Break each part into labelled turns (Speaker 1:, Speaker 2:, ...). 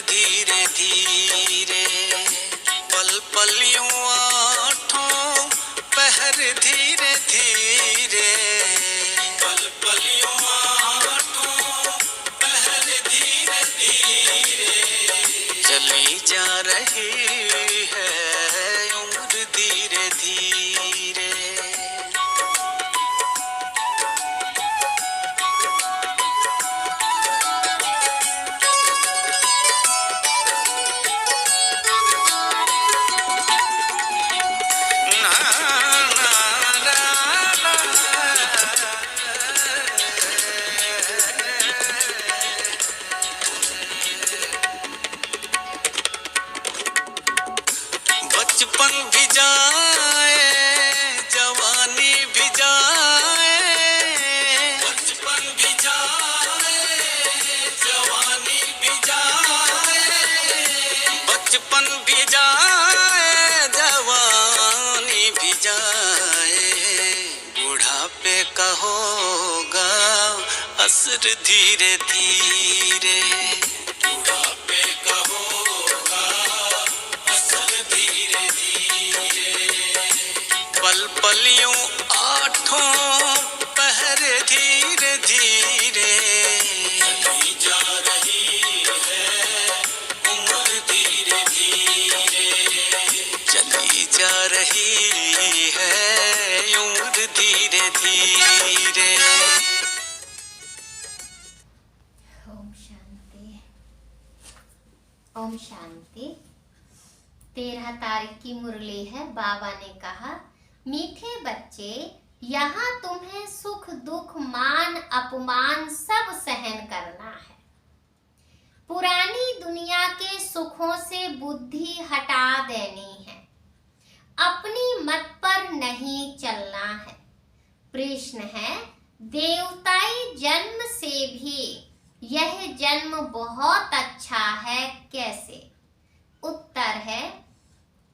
Speaker 1: धीरे धीरे, पल पल यूं आठों पहर धीरे धीरे, पल पल यूं आठों पहर धीरे धीरे, चली जा रही है उम्र धीरे धीरे। बचपन भी जाए जवानी भी जाए, बचपन भी जाए जवानी भी जाए, बचपन भी जाए जवानी भी जाए, बुढ़ापे का होगा असर धीरे धीरे, बुढ़ापे का होगा असर धीरे धीरे, पल पल यूं आठों पहर धीरे धीरे, चली जा रही है उम्र धीरे धीरे, चली जा रही है उम्र धीरे धीरे।
Speaker 2: ओम शांति। ओम शांति। 13 तारीख की मुरली है। बाबा ने कहा, मीठे बच्चे, यहाँ तुम्हें सुख दुख मान अपमान सब सहन करना है। पुरानी दुनिया के सुखों से बुद्धि हटा देनी है, अपनी मत पर नहीं चलना है। प्रश्न है, देवताई जन्म से भी यह जन्म बहुत अच्छा है, कैसे? उत्तर है,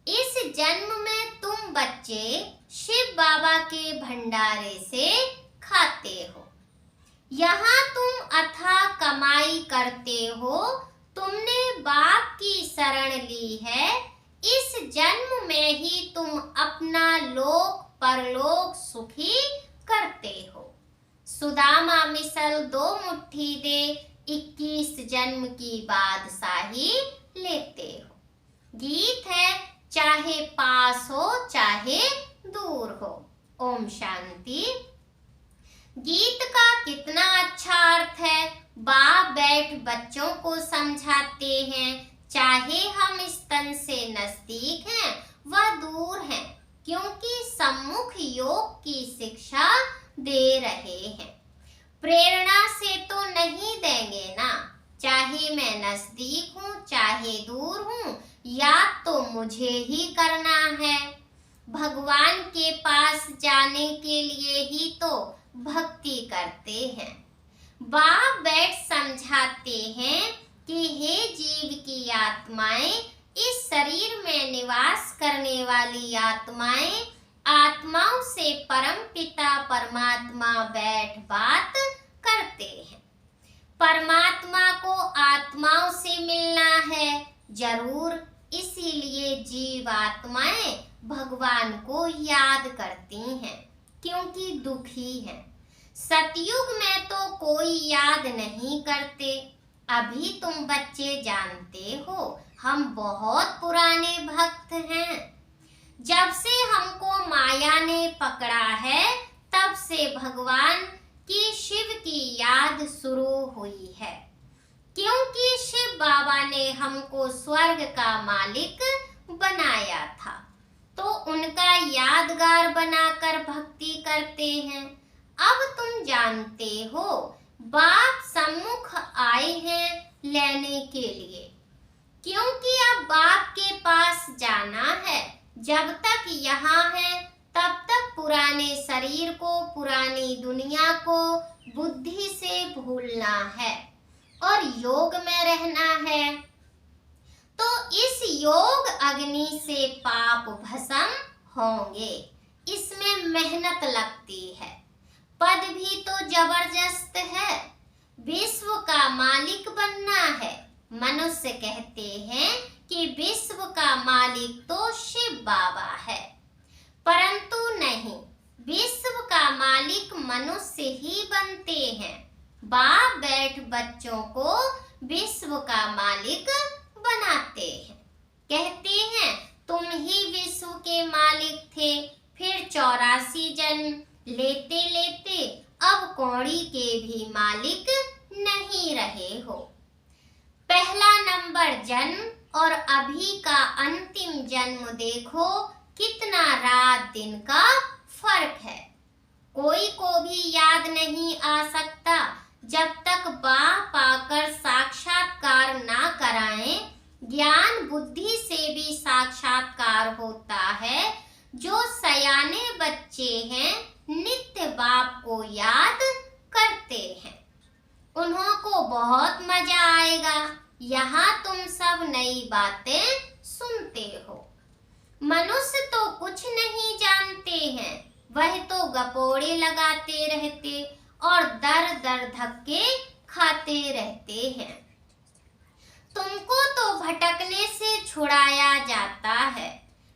Speaker 2: इस जन्म में तुम बच्चे शिव बाबा के भंडारे से खाते हो। यहाँ तुम अथाह कमाई करते हो, तुमने बाप की शरण ली है। इस जन्म में ही तुम अपना लोक परलोक सुखी करते हो। सुदामा मिसल 2 मुट्ठी दे, 21 जन्म की बादशाही लेते हो। गीत है, चाहे पास हो चाहे दूर हो। ओम शांति। गीत का कितना अच्छा अर्थ है। बाप बैठ बच्चों को समझाते हैं, चाहे हम स्तन से नजदीक हैं व दूर हैं, क्योंकि सम्मुख योग की शिक्षा दे रहे हैं। प्रेरणा से तो नहीं देंगे ना, चाहे मैं नजदीक हूँ चाहे दूर हूँ, याद तो मुझे ही करना है। भगवान के पास जाने के लिए ही तो भक्ति करते हैं। बाप बैठ समझाते हैं कि हे जीव की आत्माएं, इस शरीर में निवास करने वाली आत्माएं, आत्माओं से परम पिता परमात्मा बैठ बात करते हैं। परमात्मा को आत्माओं से मिलना है जरूर, इसीलिए जीव आत्माएं भगवान को याद करती हैं, क्योंकि दुखी हैं। सतयुग में तो कोई याद नहीं करते। अभी तुम बच्चे जानते हो, हम बहुत पुराने भक्त हैं। जब से हमको माया ने पकड़ा है, तब से भगवान की शिव की याद शुरू हुई है, क्योंकि शिव बाबा ने हमको स्वर्ग का मालिक बनाया था, तो उनका यादगार बनाकर भक्ति करते हैं। अब तुम जानते हो, बाप सम्मुख आए हैं लेने के लिए, क्योंकि अब बाप के पास जाना है। जब तक यहाँ है तब तक पुराने शरीर को, पुरानी दुनिया को बुद्धि से भूलना है और योग में रहना है। तो इस योग अग्नि से पाप भस्म होंगे। इसमें मेहनत लगती है, पद भी तो जबरदस्त है। विश्व का मालिक बनना है, मनुष्य कहते हैं कि विश्व का मालिक तो शिव बाबा है, परंतु नहीं, विश्व का मालिक मनुष्य ही बनते हैं। बाप बैठ बच्चों को विश्व का मालिक बनाते हैं। कहते हैं तुम ही विश्व के मालिक थे, फिर 84 जन्म लेते लेते अब कौड़ी के भी मालिक नहीं रहे हो। पहला नंबर जन्म और अभी का अंतिम जन्म देखो, कितना रात दिन का फर्क है। कोई को भी याद नहीं आ सकता जब तक बाप आकर साक्षात्कार ना कराएं। ज्ञान बुद्धि से भी साक्षात्कार होता है। जो सयाने बच्चे हैं नित्य बाप को याद करते हैं, उन्हों को बहुत मजा आएगा। यहाँ तुम सब नई बातें सुनते हो। मनुष्य तो कुछ नहीं जानते हैं, वह तो गपोड़े लगाते रहते और दर दर धक्के खाते रहते हैं। तुमको तो भटकने से छुड़ाया जाता है।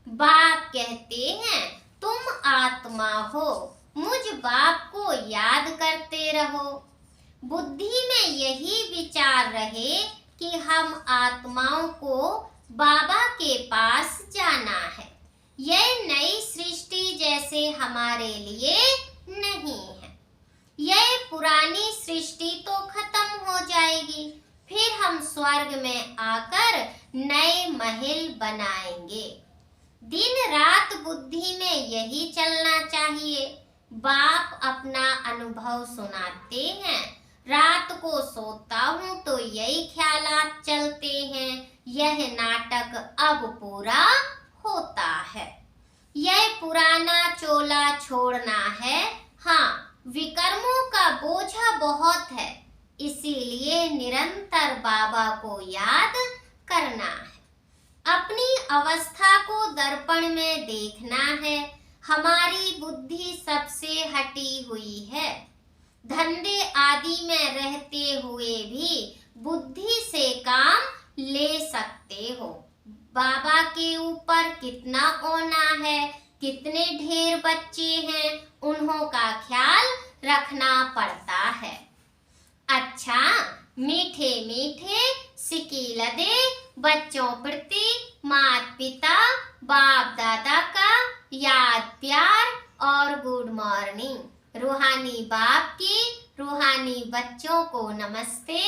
Speaker 2: बाप कहते हैं तुम आत्मा हो, मुझ बाप को याद करते रहो। बुद्धि में यही विचार रहे कि हम आत्माओं को बाबा के पास जाना है। यह नई सृष्टि जैसे हमारे लिए नहीं है। यह पुरानी सृष्टि तो खत्म हो जाएगी, फिर हम स्वर्ग में आकर नए महल बनाएंगे। दिन रात बुद्धि में यही चलना चाहिए। बाप अपना अनुभव सुनाते हैं। रात को सोता हूँ तो यही ख्यालात चलते हैं, यह नाटक अब पूरा होता है। यह पुराना चोला छोड़ना है। हाँ, विकर्मों का बोझा बहुत है, इसीलिए निरंतर बाबा को याद करना है। अपनी अवस्था को दर्पण में देखना है। हमारी बुद्धि सबसे हटी हुई है। धंधे आदि में रहते हुए भी बुद्धि से काम ले सकते हो। बाबा के ऊपर कितना ओना है, कितने ढेर बच्चे हैं, उन्हों का ख्याल रखना पड़ता है। अच्छा, मीठे मीठे सिकीलदे बच्चों प्रति माता पिता बाप दादा का याद प्यार और गुड मॉर्निंग। रूहानी बाप की रूहानी बच्चों को नमस्ते।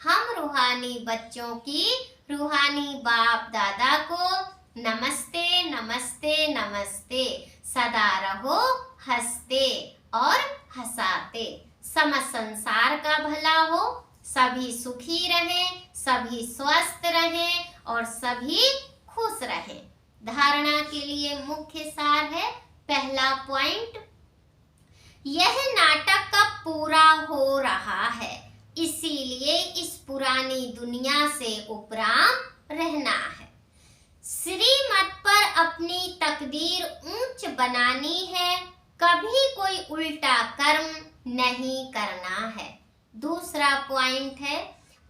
Speaker 2: हम रूहानी बच्चों की रूहानी बाप दादा को नमस्ते नमस्ते नमस्ते। सदा रहो हंसते और हंसाते। समस्त संसार का भला हो, सभी सुखी रहें, सभी स्वस्थ रहें और सभी खुश रहें। धारणा के लिए मुख्य सार है। पहला पॉइंट, यह नाटक कब पूरा हो रहा है, इसीलिए इस पुरानी दुनिया से उपराम रहना है। श्रीमत पर अपनी तकदीर ऊंच बनानी है। कभी कोई उल्टा कर्म नहीं करना है। दूसरा पॉइंट है,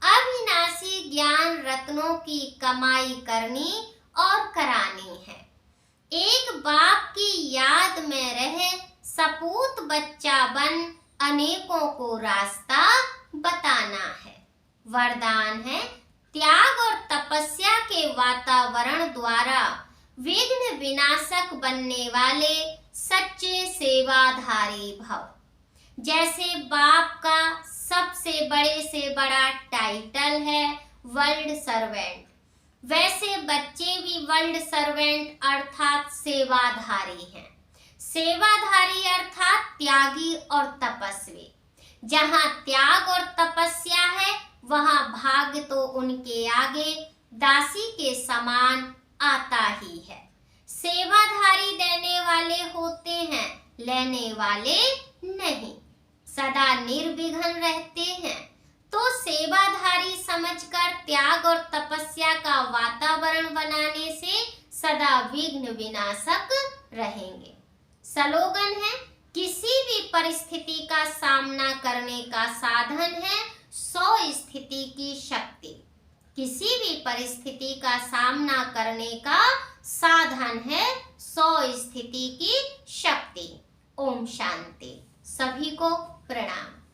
Speaker 2: अविनाशी ज्ञान रत्नों की कमाई करनी और करानी है। एक बाप की याद में रहे सपूत बच्चा बन अनेकों को रास्ता बताना है। वरदान है, त्याग और तपस्या के वातावरण द्वारा विघ्न विनाशक बनने वाले सच्चे सेवाधारी भव। जैसे बाप का सबसे बड़े से बड़ा टाइटल है वर्ल्ड सर्वेंट, वैसे बच्चे भी वर्ल्ड सर्वेंट अर्थात सेवाधारी हैं। सेवाधारी अर्थात त्यागी और तपस्वी। जहाँ त्याग और तपस्या है वहाँ भाग्य तो उनके आगे दासी के समान आता ही है। सेवाधारी देने वाले होते हैं, लेने वाले नहीं। सदा निर्विघ्न रहते हैं। तो सेवाधारी समझकर त्याग और तपस्या का वातावरण बनाने से सदा विघ्न विनाशक रहेंगे। स्लोगन है, किसी भी परिस्थिति का सामना करने का साधन है 100 स्थिति की शक्ति। किसी भी परिस्थिति का सामना करने का साधन है 100 स्थिति की शक्ति। ओम शांति। सभी को प्रणाम।